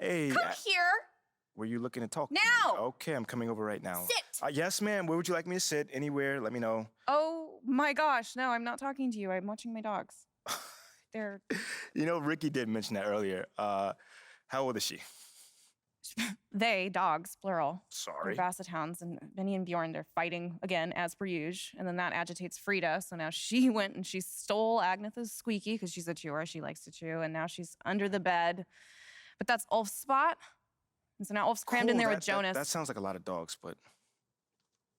Hey, Come here. were you looking to talk? Now! Okay, I'm coming over right now. Sit. Yes, ma'am. Where would you like me to sit? Anywhere, let me know. Oh my gosh, no, I'm not talking to you. I'm watching my dogs. They're You know, Ricky did mention that earlier. How old is she? dogs, plural. Sorry. They're basset hounds, and Benny and Bjorn, they're fighting again, as per usual. And then that agitates Frida, so now she went and she stole Agnetha's squeaky, because she's a chewer, she likes to chew, and now she's under the bed. But that's Ulf's spot. And so now Ulf's crammed in there with Jonas. That sounds like a lot of dogs, but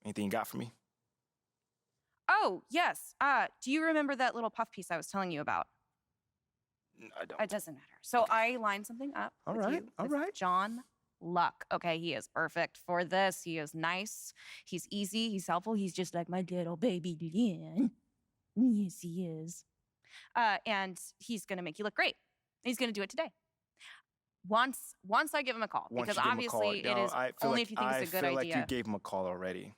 anything you got for me? Oh, yes. Do you remember that little puff piece I was telling you about? I don't. It doesn't matter. So I lined something up All with right, you all with right. John Luck. Okay, he is perfect for this. He is nice. He's easy. He's helpful. He's just like my little baby Lynn. Yes, he is. And he's going to make you look great. He's going to do it today. Once I give him a call, because obviously it is only if you think it's a good I feel idea. like you gave him a call already.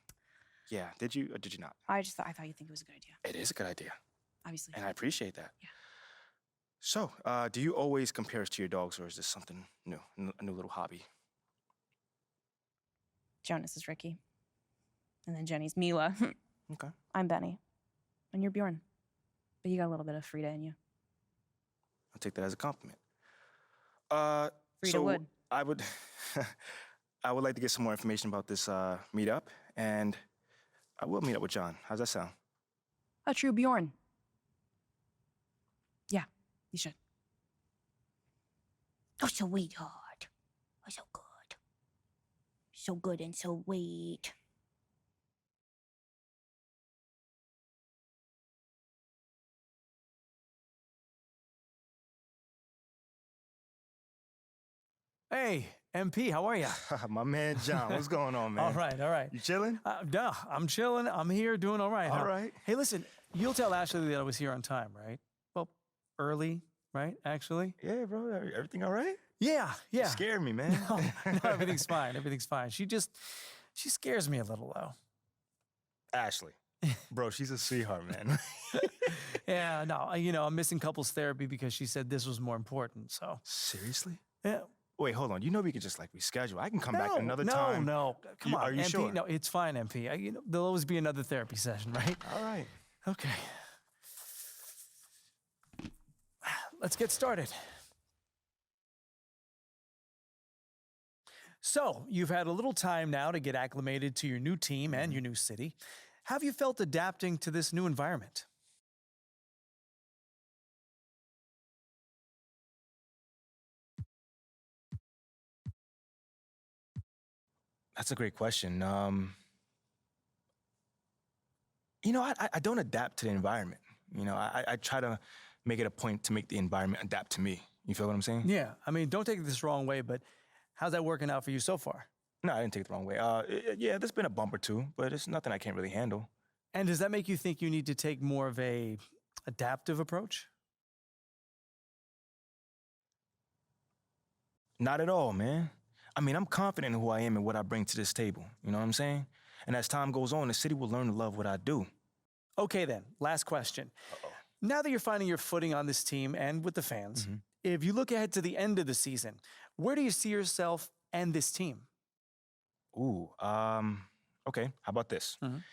Yeah, did you or did you not? I thought you'd think it was a good idea. It is a good idea, Obviously. and I appreciate that. Yeah. So, do you always compare us to your dogs, or is this something new, a new little hobby? Jonas is Ricky. And then Jenny's Mila. Okay. I'm Benny. And you're Bjorn. But you got a little bit of Frida in you. I'll take that as a compliment. Frida so would. I would, I would like to get some more information about this meetup, and I will meet up with John. How's that sound? A true Bjorn. Yeah, you should. Oh, sweetheart. Oh, so good. So good and so sweet. Hey, MP, how are you? My man John, what's going on, man? All right, all right. You chilling? No, I'm chilling. I'm here doing all right. All huh? right. Hey, listen, you'll tell Ashley that I was here on time, right? Well, early, right, actually? Yeah, bro. Everything all right? Yeah. You scared me, man. No, everything's fine. Everything's fine. She scares me a little, though. Ashley, bro, she's a sweetheart, man. Yeah, no, I'm missing couples therapy because she said this was more important, so. Seriously? Yeah. Wait, hold on. You know we could just reschedule. I can come back another time. No, come on, Are you MP. sure? No, it's fine, MP. There'll always be another therapy session, right? All right. Okay. Let's get started. So, you've had a little time now to get acclimated to your new team and your new city. How have you felt adapting to this new environment? That's a great question. I don't adapt to the environment. I try to make it a point to make the environment adapt to me. You feel what I'm saying? Yeah, don't take this the wrong way, but how's that working out for you so far? No, I didn't take it the wrong way. Yeah, there's been a bump or two, but it's nothing I can't really handle. And does that make you think you need to take more of a adaptive approach? Not at all, man. I'm confident in who I am and what I bring to this table. You know what I'm saying? And as time goes on, the city will learn to love what I do. Okay then, last question. Uh-oh. Now that you're finding your footing on this team and with the fans, if you look ahead to the end of the season, where do you see yourself and this team? Ooh, okay. How about this? Mhm.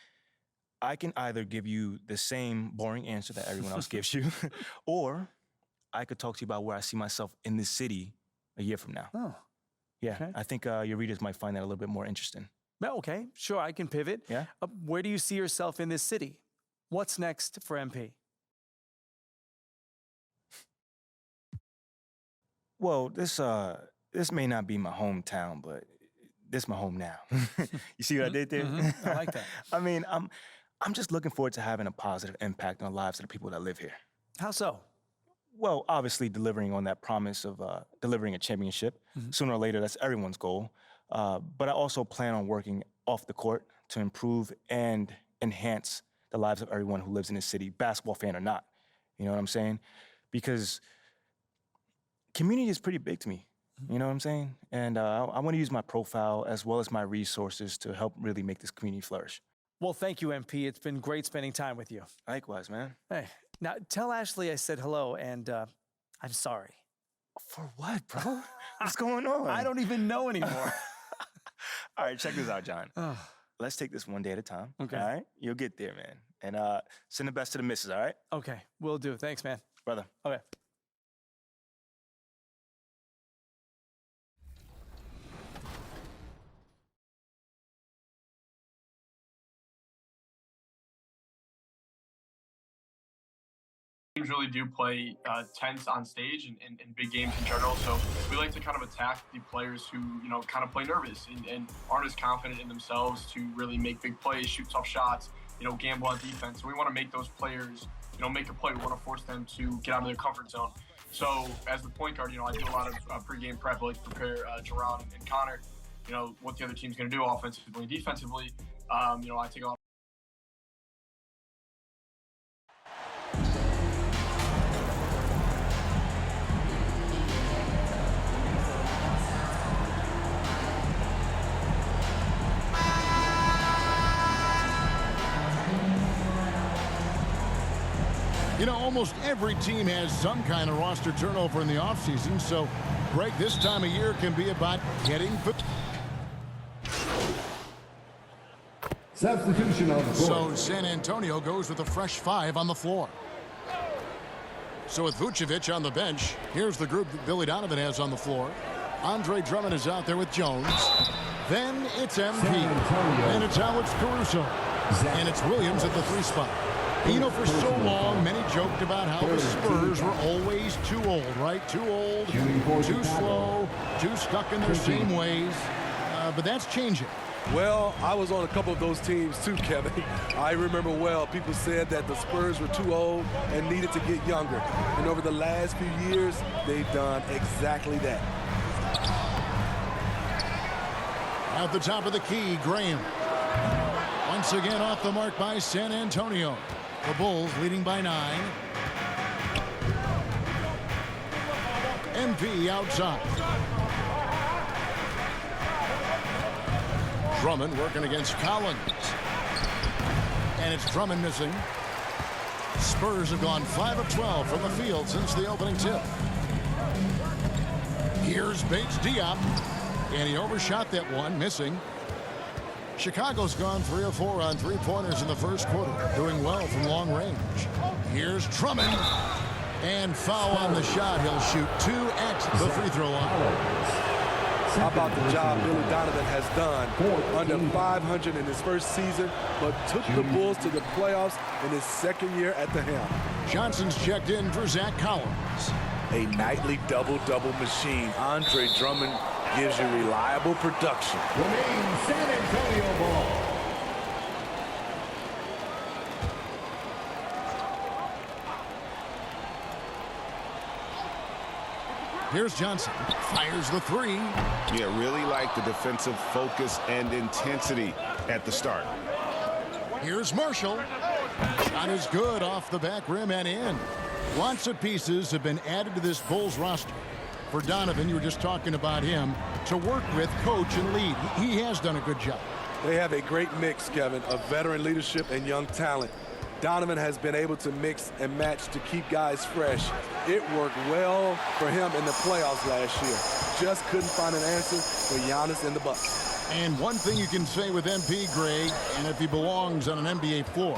I can either give you the same boring answer that everyone else gives you, or I could talk to you about where I see myself in this city a year from now. Oh, Yeah, okay. I think your readers might find that a little bit more interesting. well, okay, sure, I can pivot. Yeah? Where do you see yourself in this city? What's next for MP? Well, this may not be my hometown, but this is my home now. You see what I did there? I like that. I'm just looking forward to having a positive impact on the lives of the people that live here. How so? Well, obviously delivering on that promise of delivering a championship. Sooner or later, that's everyone's goal. But I also plan on working off the court to improve and enhance the lives of everyone who lives in this city, basketball fan or not. You know what I'm saying? Because community is pretty big to me. You know what I'm saying? And I want to use my profile as well as my resources to help really make this community flourish. Well, thank you, MP. It's been great spending time with you. Likewise, man. Hey, now tell Ashley I said hello and I'm sorry. For what, bro? What's going on? I don't even know anymore. All right, check this out, John. Oh, Let's take this one day at a time. Okay. All right? You'll get there, man. And send the best to the missus, all right? okay, will do. Thanks, man. Brother. Okay. Teams really do play tense on stage and big games in general. So we like to kind of attack the players who, kind of play nervous and aren't as confident in themselves to really make big plays, shoot tough shots, gamble on defense. So we want to make those players, make a play. We want to force them to get out of their comfort zone. So as the point guard, I do a lot of pregame prep. I like to prepare Jerron and Connor, what the other team's going to do offensively and defensively. I take a lot. Almost every team has some kind of roster turnover in the offseason, so break this time of year can be about getting. Substitution on the So court. San Antonio goes with a fresh 5 on the floor. So with Vucevic on the bench, here's the group that Billy Donovan has on the floor. Andre Drummond is out there with Jones. Then it's MP. And it's Alex Caruso. And it's Williams at the 3 spot. For so long, many joked about how the Spurs were always too old, right? Too old, too slow, too stuck in their same ways. But that's changing. Well, I was on a couple of those teams too, Kevin. I remember well, people said that the Spurs were too old and needed to get younger. And over the last few years, they've done exactly that. At the top of the key, Graham. Once again off the mark by San Antonio. The Bulls leading by 9. MP outside. Drummond working against Collins. And it's Drummond missing. Spurs have gone 5 of 12 from the field since the opening tip. Here's Bates Diop. And he overshot that one, missing. Chicago's gone 3 of 4 on 3-pointers in the first quarter, doing well from long range. Here's Drummond. And foul on the shot. He'll shoot 2 at the free throw line. How about the job Billy Donovan has done? Under 500 in his first season, but took the Bulls to the playoffs in his second year at the helm. Johnson's checked in for Zach Collins. A nightly double-double machine. Andre Drummond gives you reliable production. Remain San Antonio ball. Here's Johnson. Fires the 3. Yeah, really like the defensive focus and intensity at the start. Here's Marshall. Shot is good off the back rim and in. Lots of pieces have been added to this Bulls roster. For Donovan, you were just talking about him, to work with, coach, and lead. He has done a good job. They have a great mix, Kevin, of veteran leadership and young talent. Donovan has been able to mix and match to keep guys fresh. It worked well for him in the playoffs last year. Just couldn't find an answer for Giannis and the Bucks. And one thing you can say with MP, Greg, and if he belongs on an NBA floor,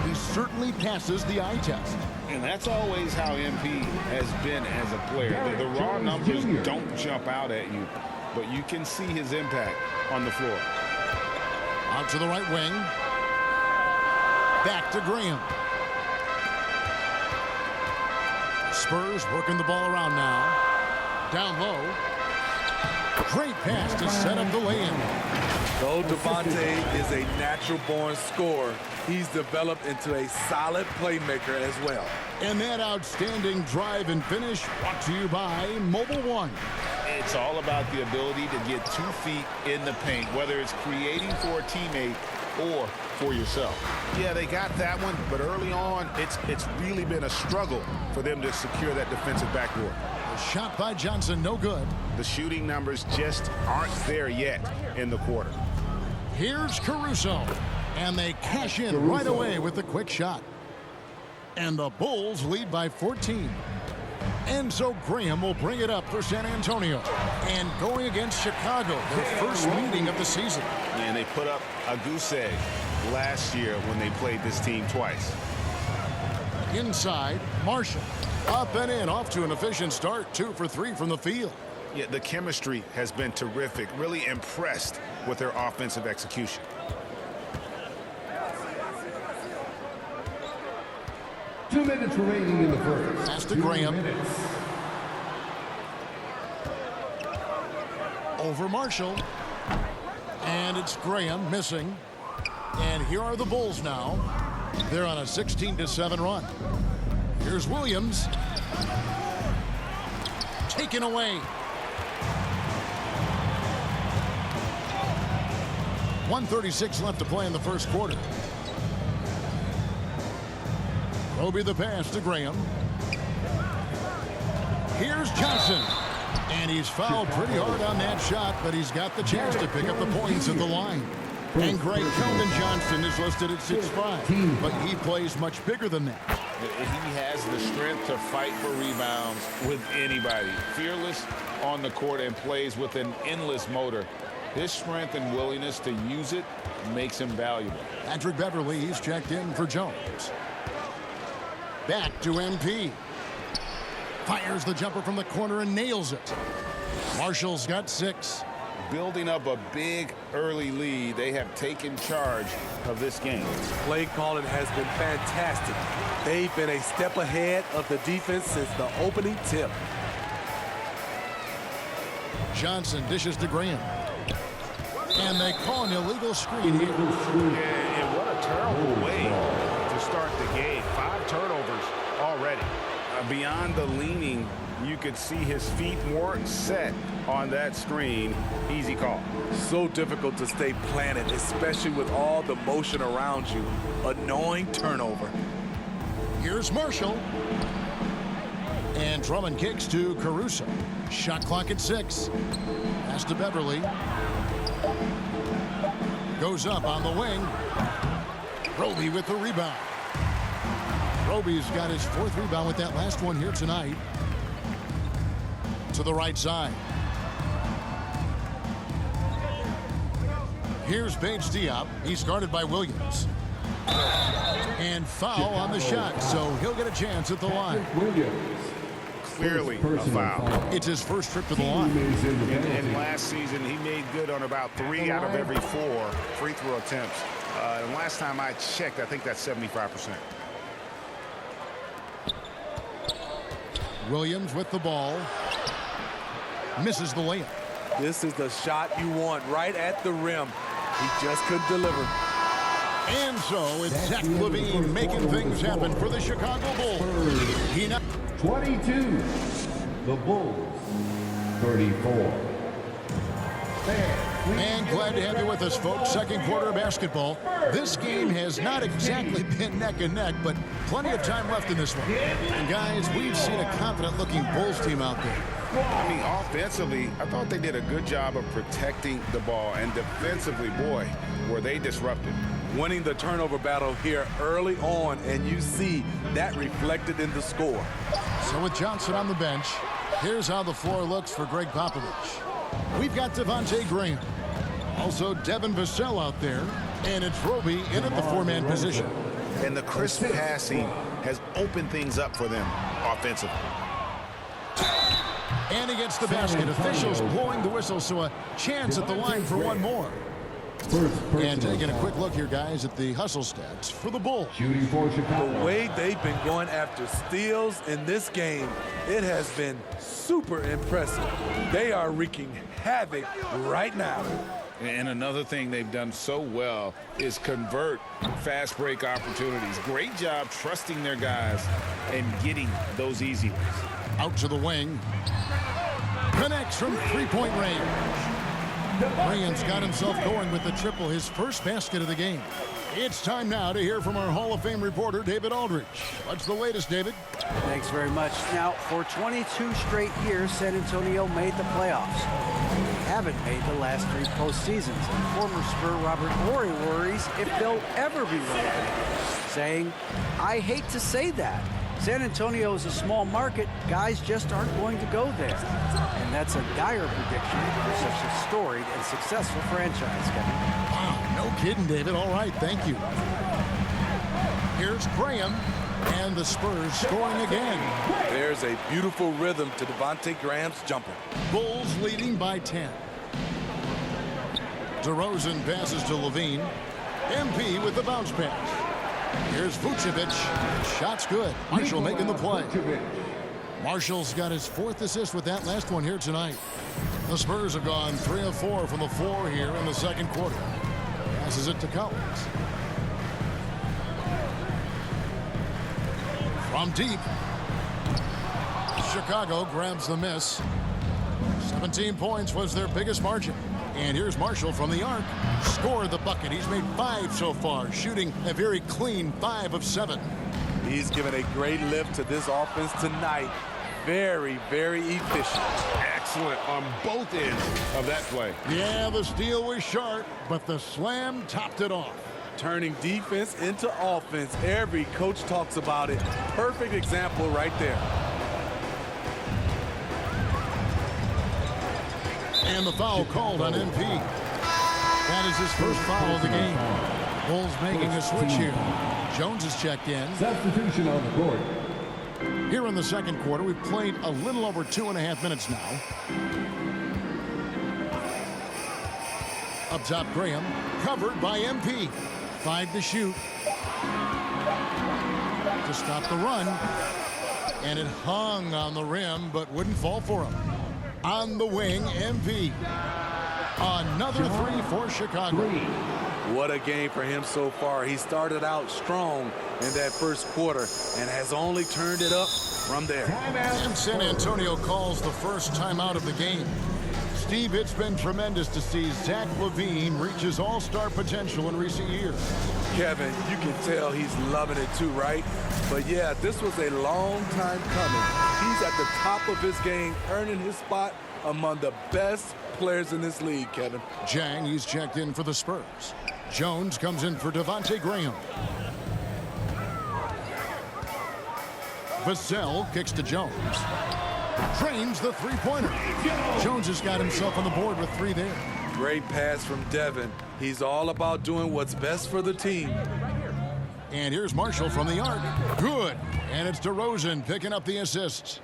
he certainly passes the eye test. And that's always how MP has been as a player. The raw numbers don't jump out at you, but you can see his impact on the floor. Out to the right wing. Back to Graham. Spurs working the ball around now. Down low. Great pass to set up the lay-in. Though Devontae is a natural-born scorer, he's developed into a solid playmaker as well. And that outstanding drive and finish brought to you by Mobile One. It's all about the ability to get 2 feet in the paint, whether it's creating for a teammate or for yourself. Yeah, they got that one, but early on, it's really been a struggle for them to secure that defensive backboard. A shot by Johnson, no good. The shooting numbers just aren't there yet in the quarter. Here's Caruso. And they cash in right away with the quick shot. And the Bulls lead by 14. And so Graham will bring it up for San Antonio. And going against Chicago, their first meeting of the season. And they put up a goose egg last year when they played this team twice. Inside, Marshall. Up and in, off to an efficient start. 2 for 3 from the field. Yeah, the chemistry has been terrific. Really impressed with their offensive execution. Two minutes remaining in the first. Pass to Graham. Over Marshall. And it's Graham missing. And here are the Bulls now. They're on a 16-7 run. Here's Williams. Taken away. 1:36 left to play in the first quarter. Roby the pass to Graham. Here's Johnson. And he's fouled pretty hard on that shot, but he's got the chance to pick up the points at the line. And Greg Keldon Johnson is listed at 6'5", but he plays much bigger than that. He has the strength to fight for rebounds with anybody. Fearless on the court and plays with an endless motor. His strength and willingness to use it makes him valuable. Patrick Beverly, he's checked in for Jones. Back to MP. Fires the jumper from the corner and nails it. Marshall's got 6. Building up a big early lead, they have taken charge of this game. Play calling has been fantastic. They've been a step ahead of the defense since the opening tip. Johnson dishes to Graham. And they call an illegal screen here. And what a terrible way to start the game. 5 turnovers already. Beyond the leaning, you could see his feet weren't set on that screen. Easy call. So difficult to stay planted, especially with all the motion around you. Annoying turnover. Here's Marshall. And Drummond kicks to Caruso. Shot clock at 6. Pass to Beverly. Goes up on the wing. Roby with the rebound. Roby's got his 4th rebound with that last one here tonight. To the right side. Here's Bates Diop. He's guarded by Williams. And foul on the shot, so he'll get a chance at the line. Clearly a foul. It's his first trip to the line. And last season, he made good on about 3 out of every 4 free throw attempts. And last time I checked, I think that's 75%. Williams with the ball. Misses the layup. This is the shot you want right at the rim. He just couldn't deliver. And so it's Zach LaVine making things happen for the Chicago Bulls. He now 22. The Bulls. 34. And glad to have you with us, folks. Second quarter of basketball. This game has not exactly been neck and neck, but plenty of time left in this one. And guys, we've seen a confident-looking Bulls team out there. I mean, offensively, I thought they did a good job of protecting the ball. And defensively, boy, were they disrupted. Winning the turnover battle here early on, and you see that reflected in the score. So with Johnson on the bench, here's how the floor looks for Greg Popovich. We've got Devontae Graham. Also Devin Vassell out there. And it's Roby in at the 4-man position. And the crisp passing has opened things up for them offensively. And he gets the basket. Officials blowing the whistle, so a chance at the line for one more. And taking a quick look here, guys, at the hustle stats for the Bulls. Shooting for Chicago. The way they've been going after steals in this game, it has been super impressive. They are wreaking havoc right now. And another thing they've done so well is convert fast break opportunities. Great job trusting their guys and getting those easy ones. Out to the wing. Connects from three-point range. Graham's got himself going with the triple, his first basket of the game. It's time now to hear from our Hall of Fame reporter, David Aldridge. What's the latest, David? Thanks very much. Now, for 22 straight years, San Antonio made the playoffs. They haven't made the last 3 postseasons. And former Spur Robert Horry worries if they'll ever be relevant, saying, I hate to say that, San Antonio is a small market. Guys just aren't going to go there. And that's a dire prediction for such a storied and successful franchise, Kevin. Wow, no kidding, David. All right, thank you. Here's Graham, and the Spurs scoring again. There's a beautiful rhythm to Devontae Graham's jumper. Bulls leading by 10. DeRozan passes to Levine. MP with the bounce pass. Here's Vucevic. Shot's good. Marshall making the play. Marshall's got his 4th assist with that last one here tonight. The Spurs have gone 3 of 4 from the floor here in the second quarter. Passes it to Collins. From deep. Chicago grabs the miss. 17 points was their biggest margin. And here's Marshall from the arc. Scored the bucket. He's made 5 so far, shooting a very clean 5 of 7. He's given a great lift to this offense tonight. Very, very efficient. Excellent on both ends of that play. Yeah, the steal was sharp, but the slam topped it off. Turning defense into offense. Every coach talks about it. Perfect example right there. And the foul called on MP. That is his first foul of the game. Bulls making a switch here. Jones is checked in. Substitution on the court. Here in the second quarter, we've played a little over 2.5 minutes now. Up top, Graham, covered by MP. 5 to shoot. To stop the run. And it hung on the rim, but wouldn't fall for him. On the wing, MP. Another 3 for Chicago. What a game for him so far. He started out strong in that first quarter and has only turned it up from there. And San Antonio calls the first timeout of the game. Steve, it's been tremendous to see Zach LaVine reach his all-star potential in recent years. Kevin, you can tell he's loving it too, right? But yeah, this was a long time coming. He's at the top of his game, earning his spot among the best players in this league, Kevin. Jang, he's checked in for the Spurs. Jones comes in for Devontae Graham. Vassell kicks to Jones. Drains the three-pointer. Jones has got himself on the board with 3 there. Great pass from Devin. He's all about doing what's best for the team. And here's Marshall from the arc. Good. And it's DeRozan picking up the assists.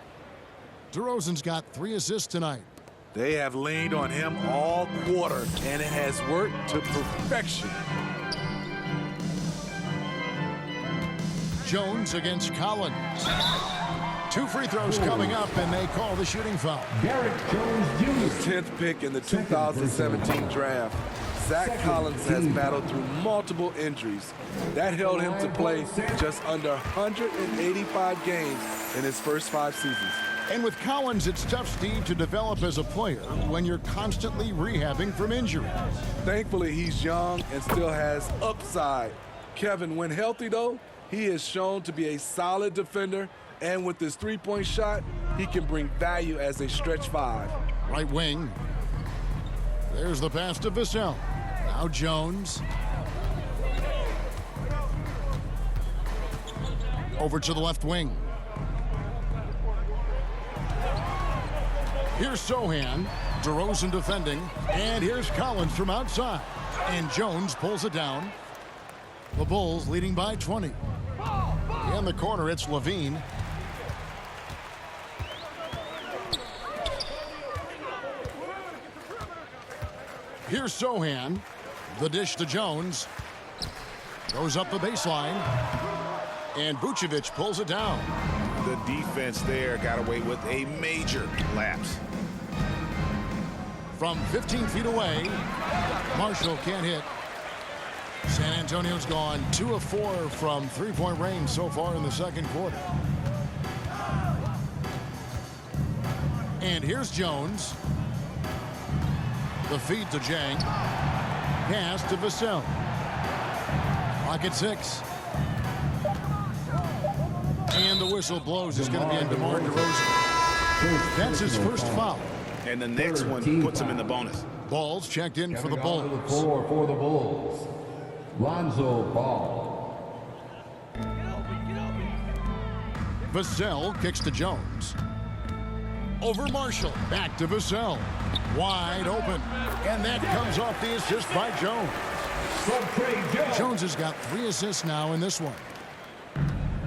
DeRozan's got 3 assists tonight. They have leaned on him all quarter, and it has worked to perfection. Jones against Collins. 2 free throws coming up, and they call the shooting foul. Derek Jones Jr. 10th pick in the 2017 draft. Zach Collins has battled through multiple injuries. That held him to play just under 185 games in his first 5 seasons. And with Collins, it's tough, Steve, to develop as a player when you're constantly rehabbing from injury. Thankfully, he's young and still has upside. Kevin, when healthy, though, he has shown to be a solid defender, and with his three-point shot, he can bring value as a stretch 5. Right wing. There's the pass to Vassell. Now Jones. Over to the left wing. Here's Sohan. DeRozan defending. And here's Collins from outside. And Jones pulls it down. The Bulls leading by 20. In the corner, it's Levine. Here's Sohan. The dish to Jones. Goes up the baseline. And Vucevic pulls it down. The defense there got away with a major lapse. From 15 feet away, Marshall can't hit. San Antonio's gone 2 of 4 from three-point range so far in the second quarter. And here's Jones. The feed to Jang. Pass to Vassell. Clock at 6. And the whistle blows. It's going to be on DeMar DeRozan. That's his first foul. And the next one puts him in the bonus. Ball's checked in for the Bulls. The floor for the Bulls, Lonzo Ball. Vassell kicks to Jones. Over Marshall, back to Vassell. Wide open. And that comes off the assist by Jones. Jones has got 3 assists now in this one.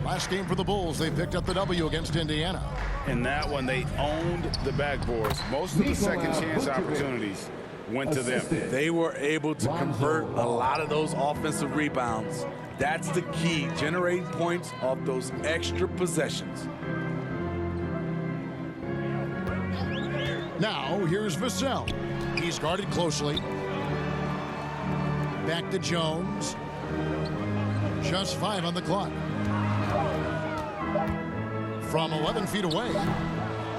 Last game for the Bulls, they picked up the W against Indiana. In that one, they owned the backboards. Most of the second chance opportunities went to them. They were able to convert a lot of those offensive rebounds. That's the key, generating points off those extra possessions. Now, here's Vassell. He's guarded closely. Back to Jones. Just 5 on the clock. From 11 feet away.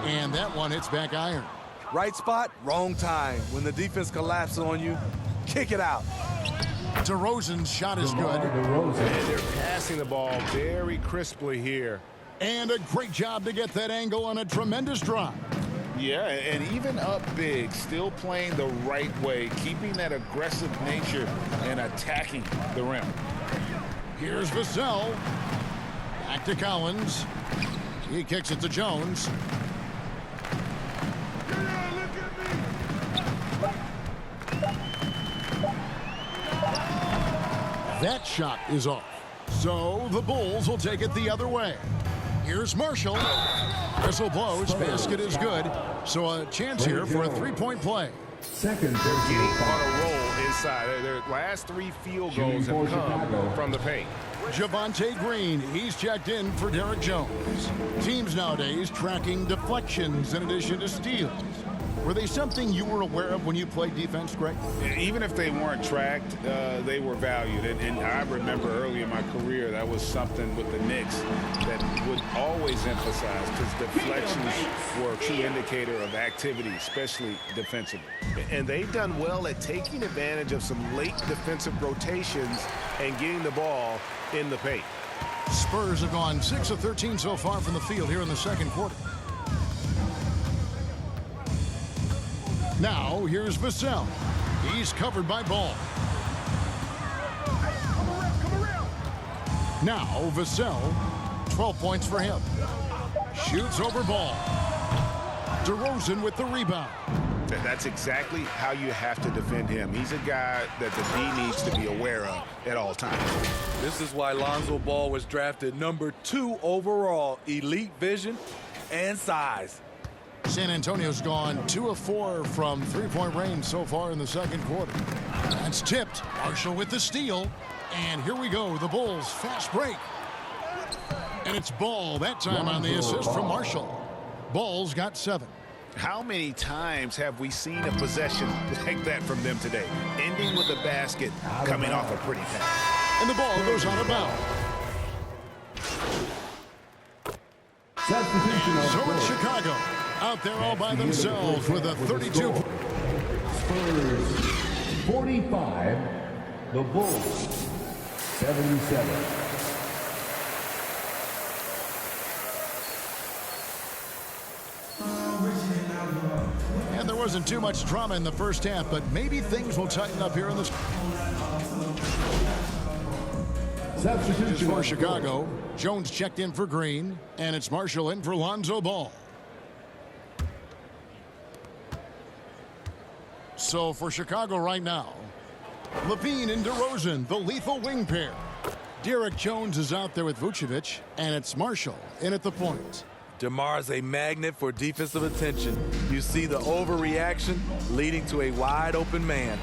And that one hits back iron. Right spot, wrong time. When the defense collapses on you, kick it out. DeRozan's shot is good. And they're passing the ball very crisply here. And a great job to get that angle on a tremendous drive. Yeah, and even up big, still playing the right way, keeping that aggressive nature and attacking the rim. Here's Vassell. Back to Collins. He kicks it to Jones. That shot is off. So the Bulls will take it the other way. Here's Marshall. Whistle blows. Basket is good. So a chance here for a 3-point play. Second, They're getting on a roll inside. Their last 3 field goals have come from the paint. Javonte Green, he's checked in for Derek Jones. Teams nowadays tracking deflections in addition to steals. Were they something you were aware of when you played defense, Greg? Even if they weren't tracked, they were valued. And I remember early in my career, that was something with the Knicks that would always emphasize, because deflections were a key indicator of activity, especially defensively. And they've done well at taking advantage of some late defensive rotations and getting the ball in the paint. Spurs have gone 6 of 13 so far from the field here in the second quarter. Now, here's Vassell. He's covered by Ball. Now, Vassell, 12 points for him. Shoots over Ball. DeRozan with the rebound. That's exactly how you have to defend him. He's a guy that the D needs to be aware of at all times. This is why Lonzo Ball was drafted number 2 overall. Elite vision and size. San Antonio's gone 2 of 4 from 3-point range so far in the second quarter. That's tipped. Marshall with the steal. And here we go. The Bulls fast break. And it's Ball that time on the assist from Marshall. Ball's got 7. How many times have we seen a possession like that from them today? Ending with a basket, coming off a pretty pass. And the ball goes out of bounds. So it's Chicago out there all by themselves with a 32. Spurs 45, the Bulls 77. And there wasn't too much drama in the first half, but maybe things will tighten up here in this. Substitution For Chicago, Jones checked in for Green, and it's Marshall in for Lonzo Ball. So for Chicago right now, Levine and DeRozan, the lethal wing pair. Derek Jones is out there with Vucevic, and it's Marshall in at the point. DeMar's a magnet for defensive attention. You see the overreaction leading to a wide open man.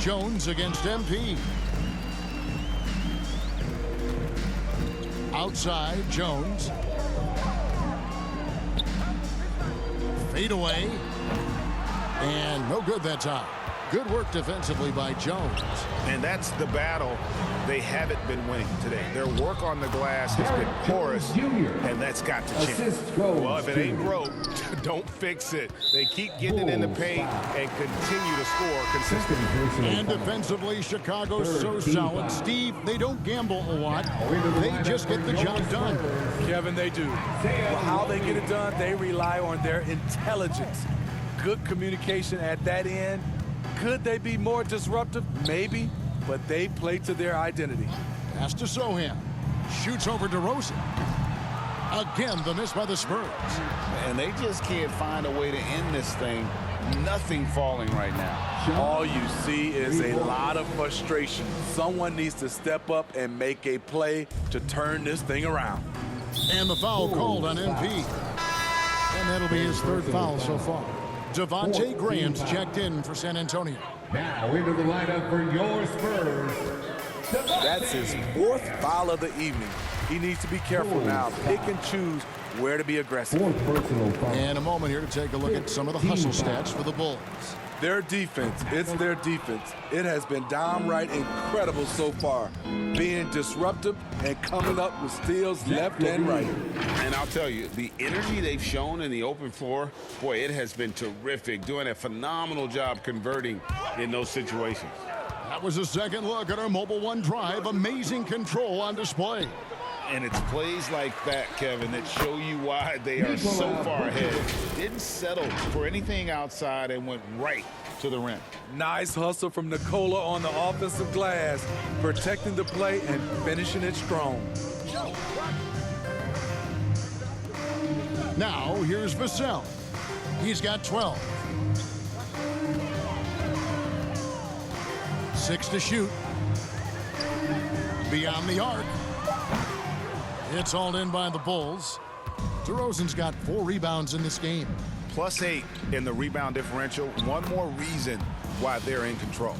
Jones against MP. Outside, Jones. Fade away. And no good that time. Good work defensively by Jones. And that's the battle they haven't been winning today. Their work on the glass has been porous, and that's got to change. Well, if it ain't broke, don't fix it. They keep getting it in the paint and continue to score consistently. And defensively, Chicago's so solid. Steve, they don't gamble a lot. They just get the job done. Kevin, they do. Well, how they get it done, they rely on their intelligence. Good communication at that end. Could they be more disruptive? Maybe, but they play to their identity. Pass to Sohan. Shoots over DeRozan. Again, the miss by the Spurs. And they just can't find a way to end this thing. Nothing falling right now. All you see is a lot of frustration. Someone needs to step up and make a play to turn this thing around. And the foul called on MP. And that'll be his third foul so far. Devontae Graham's checked in for San Antonio. Now into the lineup for your Spurs. That's his fourth foul of the evening. He needs to be careful now. Pick and choose where to be aggressive. Fourth personal foul. And a moment here to take a look at some of the hustle stats for the Bulls. Their defense, it's their defense. It has been downright incredible so far, being disruptive and coming up with steals left and right. And I'll tell you, the energy they've shown in the open floor, boy, it has been terrific, doing a phenomenal job converting in those situations. That was a second look at our Mobile One drive. Amazing control on display. And it's plays like that, Kevin, that show you why they are so far ahead. Didn't settle for anything outside and went right to the rim. Nice hustle from Nikola on the offensive glass, protecting the play and finishing it strong. Now, here's Vassell. He's got 12. 6 to shoot. Beyond the arc. It's hauled in by the Bulls. DeRozan's got 4 rebounds in this game. +8 in the rebound differential. One more reason why they're in control.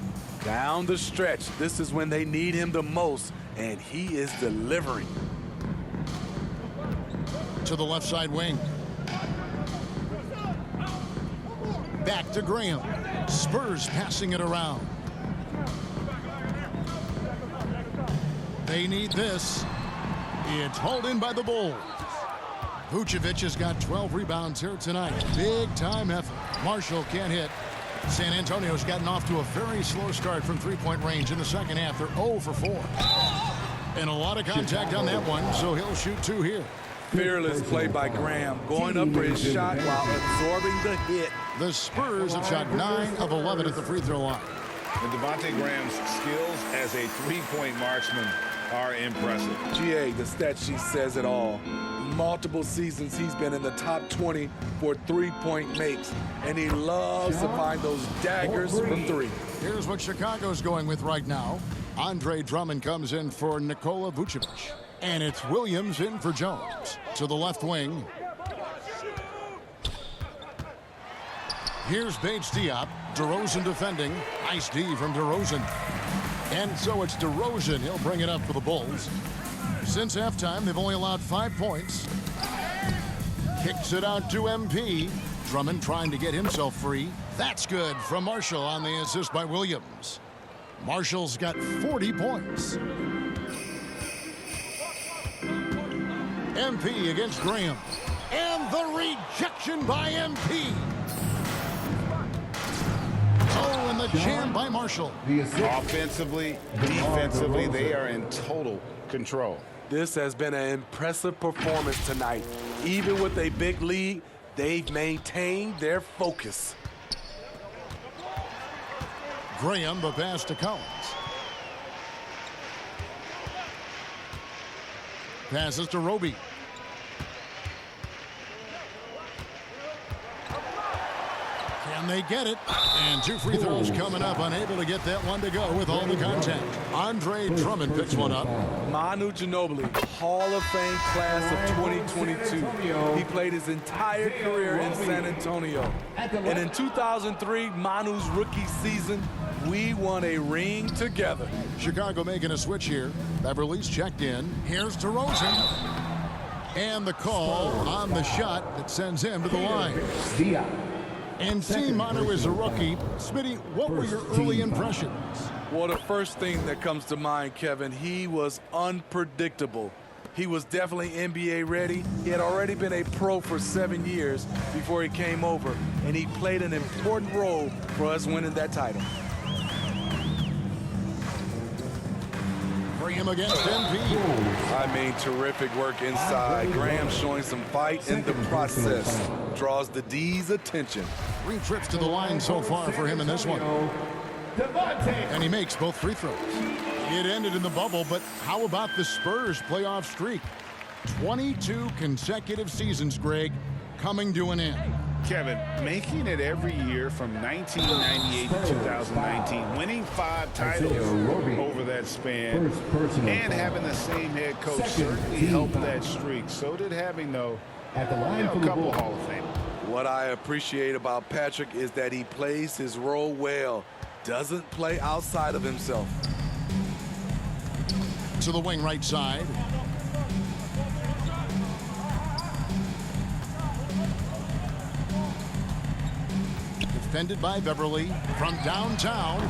Down the stretch, this is when they need him the most, and he is delivering. To the left side wing. Back to Graham. Spurs passing it around. They need this. It's hauled in by the Bulls. Vucevic has got 12 rebounds here tonight. Big time effort. Marshall can't hit. San Antonio's gotten off to a very slow start from three-point range in the second half. They're 0 for 4. And a lot of contact on that one, so he'll shoot 2 here. Fearless play by Graham, going up for his shot while absorbing the hit. The Spurs have shot 9 of 11 at the free throw line. And Devontae Graham's skills as a three-point marksman are impressive. GA, the stat sheet says it all. Multiple seasons he's been in the top 20 for three-point makes, and he loves to find those daggers from 3. Here's what Chicago's going with right now. Andre Drummond comes in for Nikola Vucevic. And it's Williams in for Jones. To the left wing. Here's Bates Diop. DeRozan defending. Nice D from DeRozan. And so it's DeRozan. He'll bring it up for the Bulls. Since halftime, they've only allowed 5 points. Kicks it out to MP. Drummond trying to get himself free. That's good from Marshall on the assist by Williams. Marshall's got 40 points. MP against Graham. And the rejection by MP. Oh, and the jam by Marshall. Offensively, defensively, they are in total control. This has been an impressive performance tonight. Even with a big lead, they've maintained their focus. Graham, the pass to Collins. Passes to Roby. Can they get it? And 2 free throws coming up, unable to get that one to go with all the contact. Andre Drummond picks one up. Manu Ginobili, Hall of Fame class of 2022. He played his entire career in San Antonio. And in 2003, Manu's rookie season, we won a ring together. Chicago making a switch here. Beverly's checked in. Here's DeRozan. And the call on the shot that sends him to the line. And seeing Manu is a rookie, Smitty, what were your early impressions? Well, the first thing that comes to mind, Kevin, he was unpredictable. He was definitely NBA ready. He had already been a pro for 7 years before he came over, and he played an important role for us winning that title. Graham against MP. I mean, terrific work inside. Graham showing some fight in the process. Draws the D's attention. 3 trips to the line so far for him in this one. And he makes both free throws. It ended in the bubble, but how about the Spurs playoff streak? 22 consecutive seasons, Greg, coming to an end. Kevin, making it every year from 1998 to 2019, winning 5 titles over that span, and having the same head coach certainly helped that streak. So did having, though, a couple Hall of Fame. What I appreciate about Patrick is that he plays his role well, doesn't play outside of himself. To the wing right side. Defended by Beverly from downtown,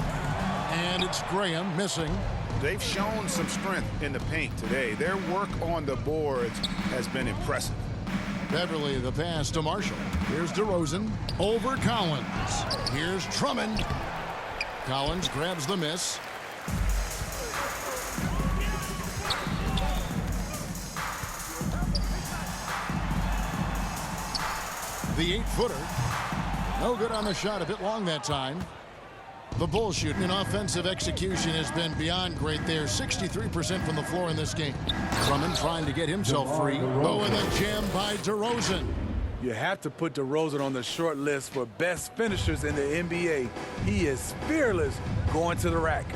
and it's Graham missing. They've shown some strength in the paint today. Their work on the boards has been impressive. Beverly, the pass to Marshall. Here's DeRozan over Collins. Here's Drummond. Collins grabs the miss. The 8-footer. No good on the shot, a bit long that time. The Bulls shooting in offensive execution has been beyond great there. 63% from the floor in this game. Drummond trying to get himself free. Oh, and a jam by DeRozan. You have to put DeRozan on the short list for best finishers in the NBA. He is fearless going to the rack.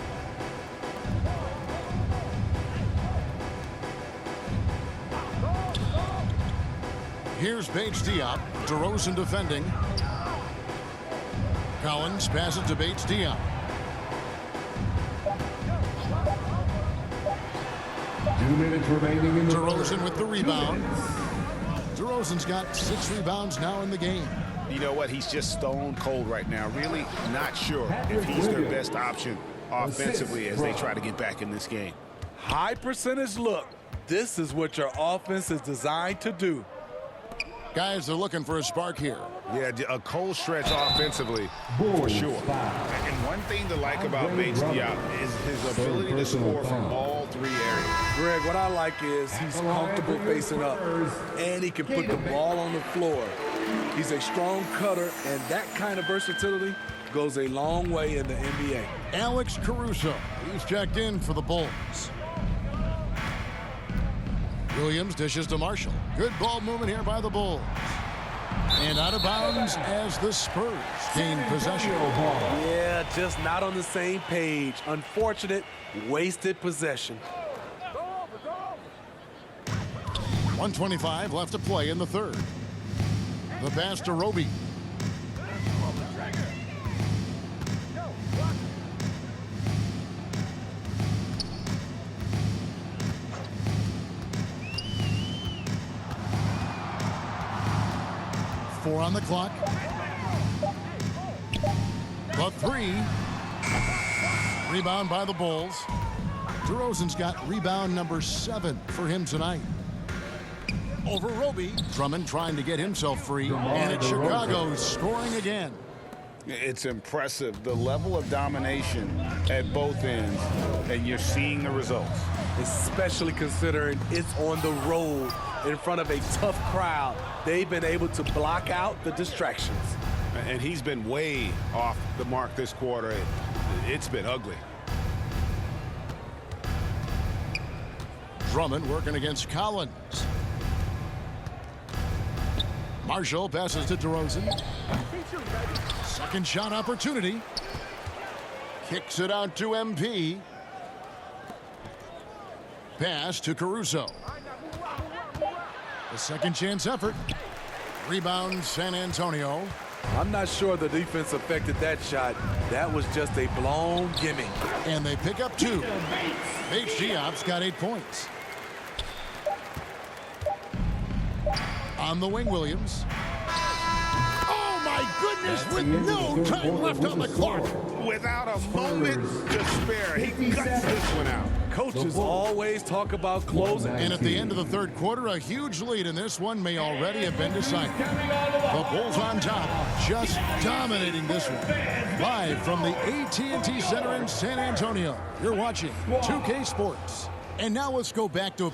Here's Bates Diop. DeRozan defending. Collins passes to Bates Diop. DeRozan with the rebound. DeRozan's got 6 rebounds now in the game. You know what? He's just stone cold right now. Really not sure if he's their best option offensively as they try to get back in this game. High percentage look. This is what your offense is designed to do. Guys are looking for a spark here. Yeah, a cold stretch offensively, for sure. And one thing to like about Bates Diop is his ability to score from all 3 areas. Greg, what I like is he's comfortable facing up, and he can put the ball on the floor. He's a strong cutter, and that kind of versatility goes a long way in the NBA. Alex Caruso, he's checked in for the Bulls. Williams dishes to Marshall. Good ball movement here by the Bulls. And out of bounds as the Spurs gain possession. Yeah, just not on the same page. Unfortunate, wasted possession. 1:25 left to play in the third. The pass to Roby. Four on the clock. The 3. Rebound by the Bulls. DeRozan's got rebound number 7 for him tonight. Over Roby. Drummond trying to get himself free. And it's Chicago scoring again. It's impressive, the level of domination at both ends, and you're seeing the results. Especially considering it's on the road in front of a tough crowd. They've been able to block out the distractions. And he's been way off the mark this quarter. It's been ugly. Drummond working against Collins. Marshall passes to DeRozan. Second shot opportunity. Kicks it out to MP. Pass to Caruso. The second chance effort. Rebound San Antonio. I'm not sure the defense affected that shot. That was just a blown gimme. And they pick up 2. Bates Diop's got 8 points. On the wing, Williams. Oh, my goodness, with no time left on the clock. Without a moment to spare, he cuts this one out. Coaches always talk about closing. And at the end of the third quarter, a huge lead in this one may already have been decided. The Bulls on top, just dominating this one. Live from the AT&T Center in San Antonio, you're watching 2K Sports. And now let's go back to...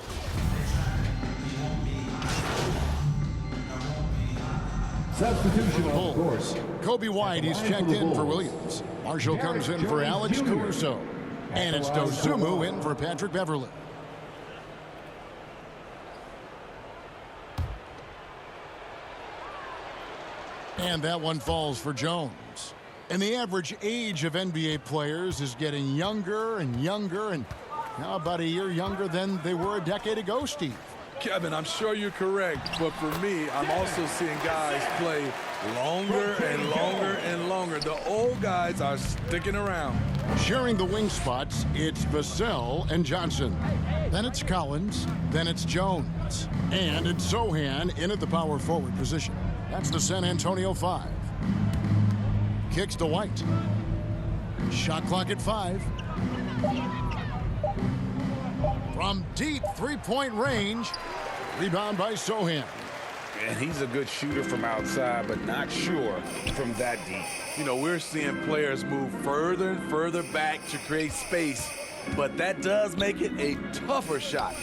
Substitution of course. Kobe White, he's checked in for Williams. Marshall comes in for Alex Caruso. And it's Dosunmu in for Patrick Beverley. And that one falls for Jones. And the average age of NBA players is getting younger and younger, and now about a year younger than they were a decade ago, Steve. Kevin, I'm sure you're correct, but for me, I'm also seeing guys play longer and longer and longer. The old guys are sticking around. Sharing the wing spots, it's Vassell and Johnson. Then it's Collins, then it's Jones. And it's Sochan in at the power forward position. That's the San Antonio 5. Kicks to White. Shot clock at 5. From deep three-point range. Rebound by Sochan. And he's a good shooter from outside, but not sure from that deep. You know, we're seeing players move further and further back to create space, but that does make it a tougher shot.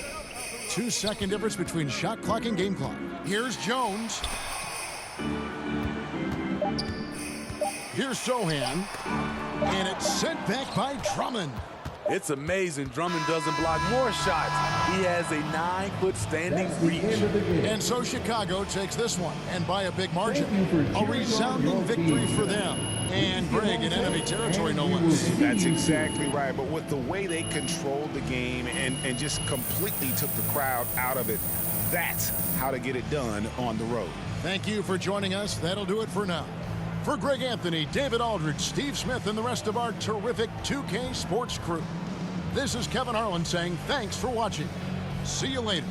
2-second difference between shot clock and game clock. Here's Jones. Here's Sochan. And it's sent back by Drummond. It's amazing Drummond doesn't block more shots. He has a 9-foot standing reach. And so Chicago takes this one, and by a big margin. A resounding victory for them. And Greg in enemy territory, no less. That's exactly right. But with the way they controlled the game and just completely took the crowd out of it, that's how to get it done on the road. Thank you for joining us. That'll do it for now. For Greg Anthony, David Aldridge, Steve Smith, and the rest of our terrific 2K Sports crew, this is Kevin Harlan saying thanks for watching. See you later.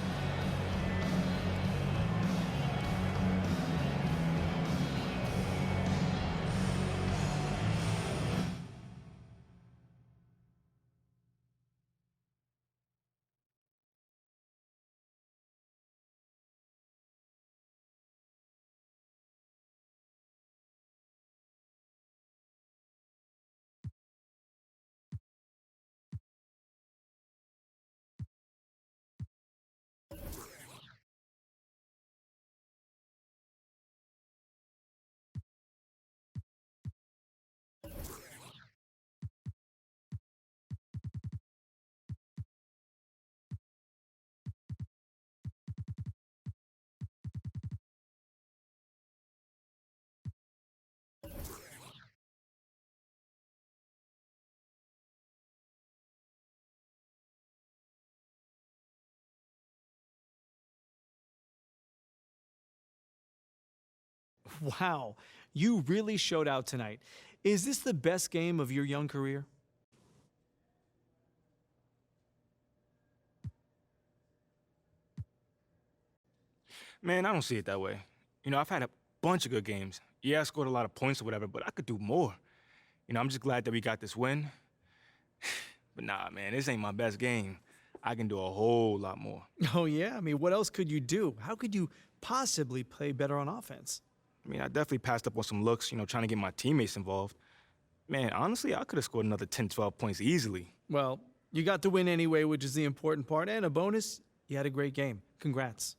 Wow, you really showed out tonight. Is this the best game of your young career? Man, I don't see it that way. You know, I've had a bunch of good games. Yeah, I scored a lot of points or whatever, but I could do more. You know, I'm just glad that we got this win. But nah, man, this ain't my best game. I can do a whole lot more. Oh, yeah? I mean, what else could you do? How could you possibly play better on offense? I mean, I definitely passed up on some looks, you know, trying to get my teammates involved. Man, honestly, I could have scored another 10, 12 points easily. Well, you got the win anyway, which is the important part. And a bonus, you had a great game. Congrats.